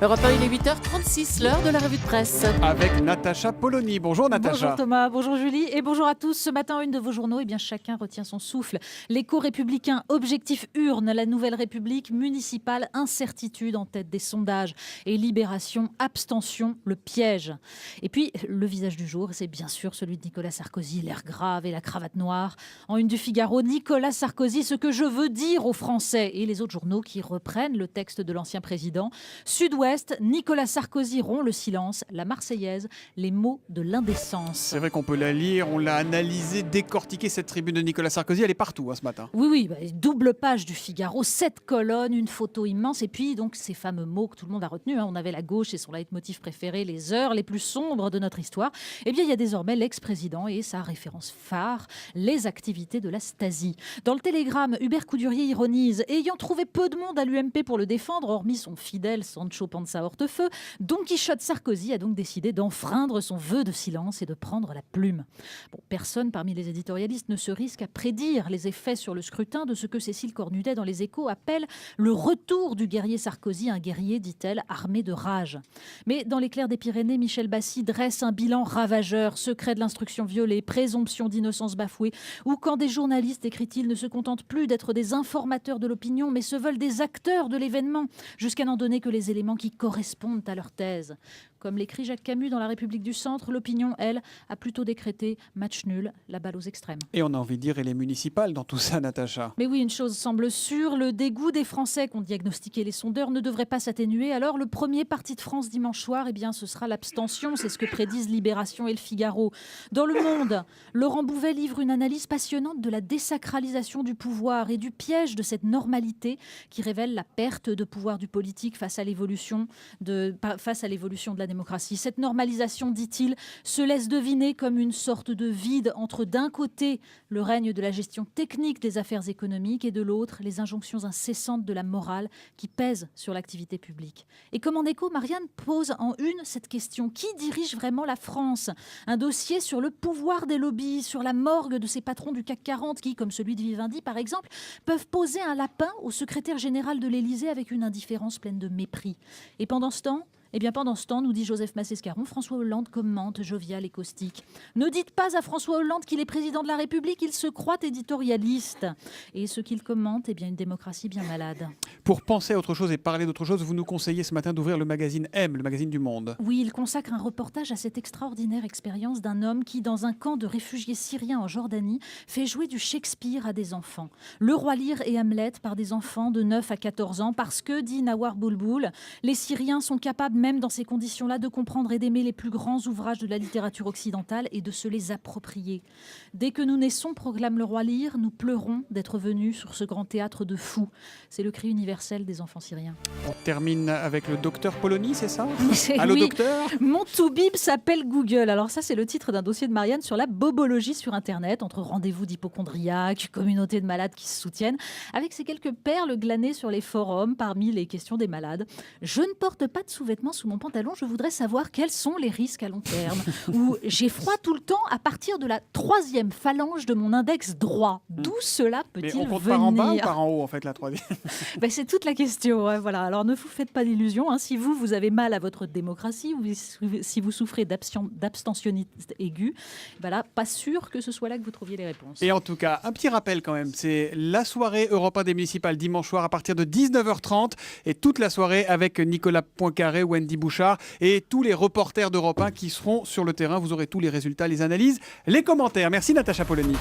Europe 1, il est 8h36, l'heure de la revue de presse. Avec Natacha Polony. Bonjour Natacha. Bonjour Thomas, bonjour Julie et bonjour à tous. Ce matin, une de vos journaux, chacun retient son souffle. L'écho républicain, objectif urne, la nouvelle République municipale, incertitude en tête des sondages. Et Libération, abstention, le piège. Et puis, le visage du jour, c'est bien sûr celui de Nicolas Sarkozy, l'air grave et la cravate noire. En une du Figaro, Nicolas Sarkozy, ce que je veux dire aux Français. Et les autres journaux qui reprennent le texte de l'ancien président. Sud-Ouest, Nicolas Sarkozy rompt le silence, la Marseillaise, les mots de l'indécence. C'est vrai qu'on peut la lire, on l'a analysée, décortiquée, cette tribune de Nicolas Sarkozy, elle est partout ce matin. Oui, double page du Figaro, 7 colonnes, une photo immense, et puis donc ces fameux mots que tout le monde a retenus. On avait la gauche et son leitmotiv préféré, les heures les plus sombres de notre histoire. Eh bien, il y a désormais l'ex-président et sa référence phare, les activités de la Stasi. Dans le Télégramme, Hubert Coudurier ironise, ayant trouvé peu de monde à l'UMP pour le défendre, hormis son fidèle Sancho Panza Hortefeux, Don Quichotte Sarkozy a donc décidé d'enfreindre son vœu de silence et de prendre la plume. Personne parmi les éditorialistes ne se risque à prédire les effets sur le scrutin de ce que Cécile Cornudet dans Les Échos appelle le retour du guerrier Sarkozy, un guerrier, dit-elle, armé de rage. Mais dans l'éclair des Pyrénées, Michel Bassy dresse un bilan ravageur, secret de l'instruction violée, présomption d'innocence bafouée, ou quand des journalistes, écrit-il, ne se contentent plus d'être des informateurs de l'opinion, mais se veulent des acteurs de l'événement, jusqu'à n'en donner que les éléments qui correspondent à leur thèse. Comme l'écrit Jacques Camus dans La République du Centre, l'opinion, elle, a plutôt décrété match nul, la balle aux extrêmes. Et on a envie de dire, et les municipales dans tout ça, Natacha. Mais oui, une chose semble sûre, le dégoût des Français qu'ont diagnostiqué les sondeurs ne devrait pas s'atténuer. Alors le premier parti de France dimanche soir, ce sera l'abstention, c'est ce que prédisent Libération et le Figaro. Dans Le Monde, Laurent Bouvet livre une analyse passionnante de la désacralisation du pouvoir et du piège de cette normalité qui révèle la perte de pouvoir du politique face à l'évolution de la démocratie. Cette normalisation, dit-il, se laisse deviner comme une sorte de vide entre d'un côté le règne de la gestion technique des affaires économiques et de l'autre les injonctions incessantes de la morale qui pèsent sur l'activité publique. Et comme en écho, Marianne pose en une cette question. Qui dirige vraiment la France ? Un dossier sur le pouvoir des lobbies, sur la morgue de ces patrons du CAC 40 qui, comme celui de Vivendi par exemple, peuvent poser un lapin au secrétaire général de l'Élysée avec une indifférence pleine de mépris. Et pendant ce temps, nous dit Joseph Massescaron, François Hollande commente jovial et caustique. Ne dites pas à François Hollande qu'il est président de la République, il se croit éditorialiste. Et ce qu'il commente, une démocratie bien malade. Pour penser à autre chose et parler d'autre chose, vous nous conseillez ce matin d'ouvrir le magazine M, le magazine du Monde. Oui, il consacre un reportage à cette extraordinaire expérience d'un homme qui, dans un camp de réfugiés syriens en Jordanie, fait jouer du Shakespeare à des enfants. Le Roi Lear et Hamlet par des enfants de 9 à 14 ans parce que, dit Nawar Boulboul, les Syriens sont capables même dans ces conditions-là, de comprendre et d'aimer les plus grands ouvrages de la littérature occidentale et de se les approprier. Dès que nous naissons, proclame le roi Lear, nous pleurons d'être venus sur ce grand théâtre de fous. C'est le cri universel des enfants syriens. On termine avec le docteur Polony, c'est ça ? Allô, oui. docteur ? Mon toubib s'appelle Google. Alors ça, c'est le titre d'un dossier de Marianne sur la bobologie sur Internet, entre rendez-vous d'hypocondriaques, communautés de malades qui se soutiennent, avec ces quelques perles glanées sur les forums parmi les questions des malades. Je ne porte pas de sous-vêtements sous mon pantalon, je voudrais savoir quels sont les risques à long terme. Ou j'ai froid tout le temps à partir de la 3e phalange de mon index droit. D'où cela peut-il venir ? Mais on compte par en bas ou par en haut, en fait, la 3e ? C'est toute la question. Ouais, voilà. Alors ne vous faites pas d'illusions. Si vous avez mal à votre démocratie, ou si vous souffrez d'abstentionnisme aigu, pas sûr que ce soit là que vous trouviez les réponses. Et en tout cas, un petit rappel quand même, c'est la soirée Europe 1 des municipales dimanche soir à partir de 19h30 et toute la soirée avec Nicolas Poincaré, Wendy Bouchard et tous les reporters d'Europe 1 qui seront sur le terrain. Vous aurez tous les résultats, les analyses, les commentaires. Merci Natacha Polony.